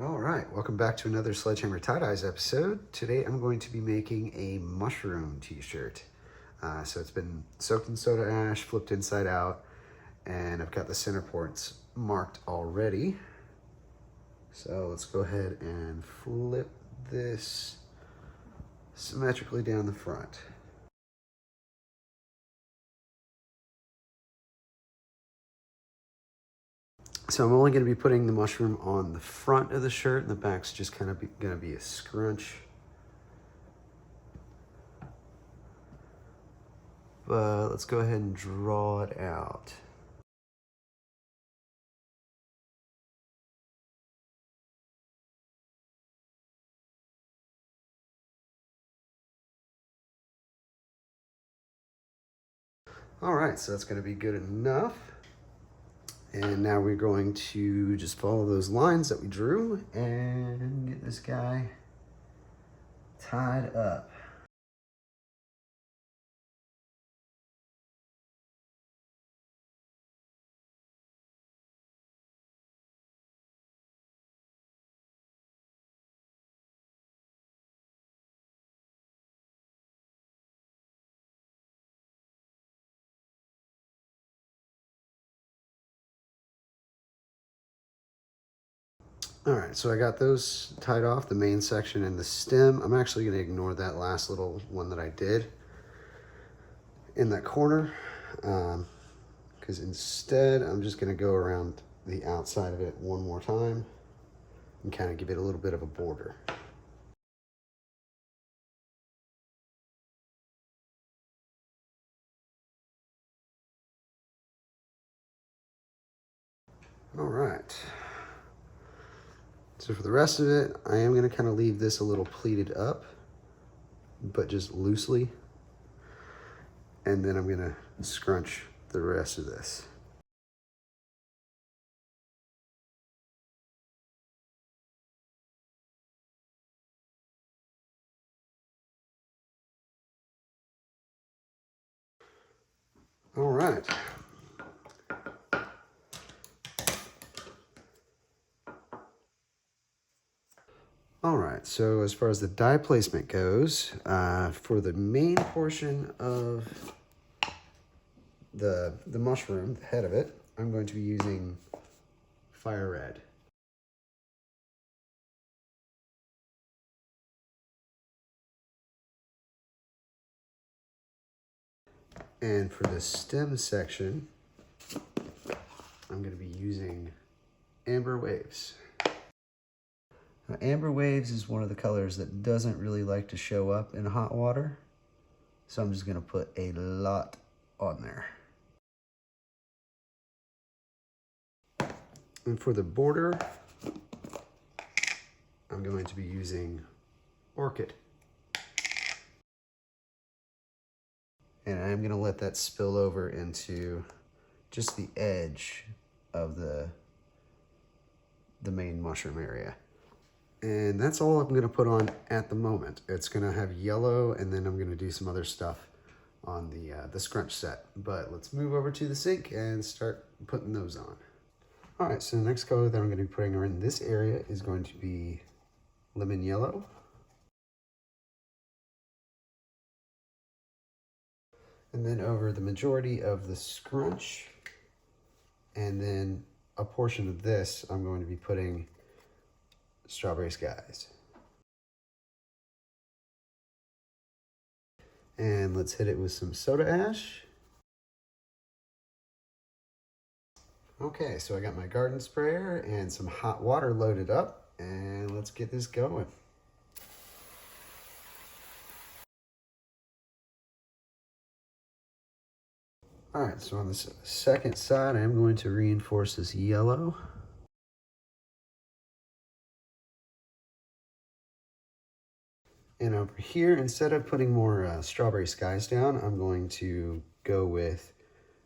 All right, welcome back to another Sledgehammer Tie-Dyes episode. Today I'm going to be making a mushroom t-shirt. So it's been soaked in soda ash, flipped inside out, and I've got the center ports marked already. So let's go ahead and flip this symmetrically down the front. So I'm only going to be putting the mushroom on the front of the shirt, and the back's just kind of going to be a scrunch. But let's go ahead and draw it out. All right, so that's going to be good enough. And now we're going to just follow those lines that we drew and get this guy tied up. All right, so I got those tied off, the main section and the stem. I'm actually going to ignore that last little one that I did in that corner, because instead I'm just going to go around the outside of it one more time and kind of give it a little bit of a border. All right. So for the rest of it, I am going to kind of leave this a little pleated up, but just loosely. And then I'm going to scrunch the rest of this. All right. All right, so as far as the die placement goes, for the main portion of the mushroom, the head of it, I'm going to be using fire red. And for the stem section, I'm going to be using amber waves. Now, amber waves is one of the colors that doesn't really like to show up in hot water, so I'm just going to put a lot on there. And for the border, I'm going to be using orchid. And I'm going to let that spill over into just the edge of the main mushroom area. And that's all I'm going to put on at the moment. It's going to have yellow, and then I'm going to do some other stuff on the scrunch set. But let's move over to the sink and start putting those on. All right, so the next color that I'm going to be putting in this area is going to be lemon yellow. And then over the majority of the scrunch, and then a portion of this, I'm going to be putting strawberry skies. And let's hit it with some soda ash. Okay, so I got my garden sprayer and some hot water loaded up, and let's get this going. All right, so on the second side, I'm going to reinforce this yellow. And over here, instead of putting more strawberry skies down, I'm going to go with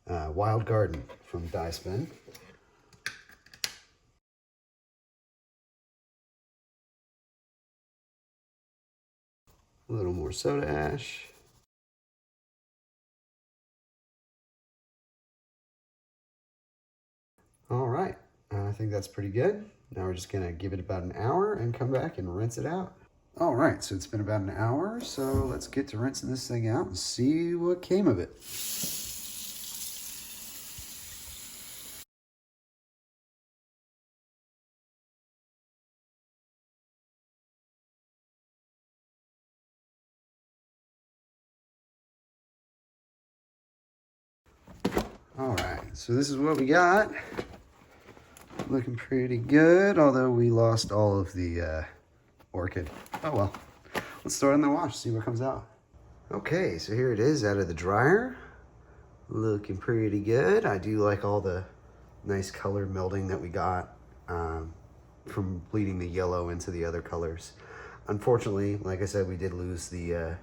Wild Garden from Die Spin. A little more soda ash. All right, I think that's pretty good. Now we're just gonna give it about an hour and come back and rinse it out. All right, so it's been about an hour, so let's get to rinsing this thing out and see what came of it. All right, so this is what we got. Looking pretty good, although we lost all of the orchid. Oh well, let's throw it in the wash, see what comes out. Okay, so here it is out of the dryer. Looking pretty good. I do like all the nice color melding that we got from bleeding the yellow into the other colors. Unfortunately, like I said, we did lose the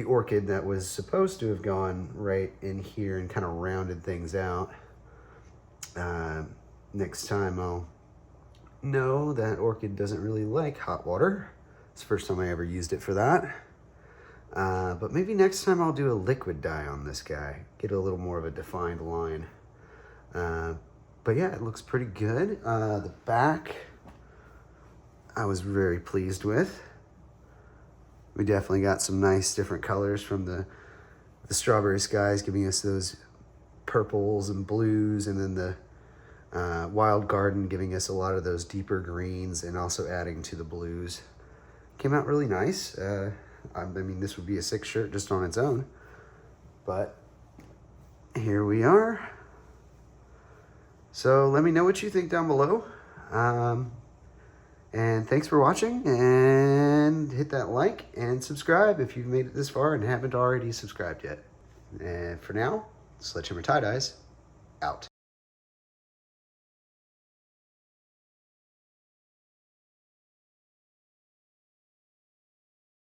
orchid that was supposed to have gone right in here and kind of rounded things out. Next time I'll know that orchid doesn't really like hot water. It's the first time I ever used it for that. But maybe next time I'll do a liquid dye on this guy. Get a little more of a defined line. But yeah, it looks pretty good. The back, I was very pleased with. We definitely got some nice different colors from the strawberry skies, giving us those purples and blues, and then the wild garden giving us a lot of those deeper greens and also adding to the blues. Came out really nice. I mean, this would be a 6 shirt just on its own, but here we are. So let me know what you think down below. And thanks for watching, and hit that like and subscribe if you've made it this far and haven't already subscribed yet. And for now, Sledgehammer Tie-Dyes, out.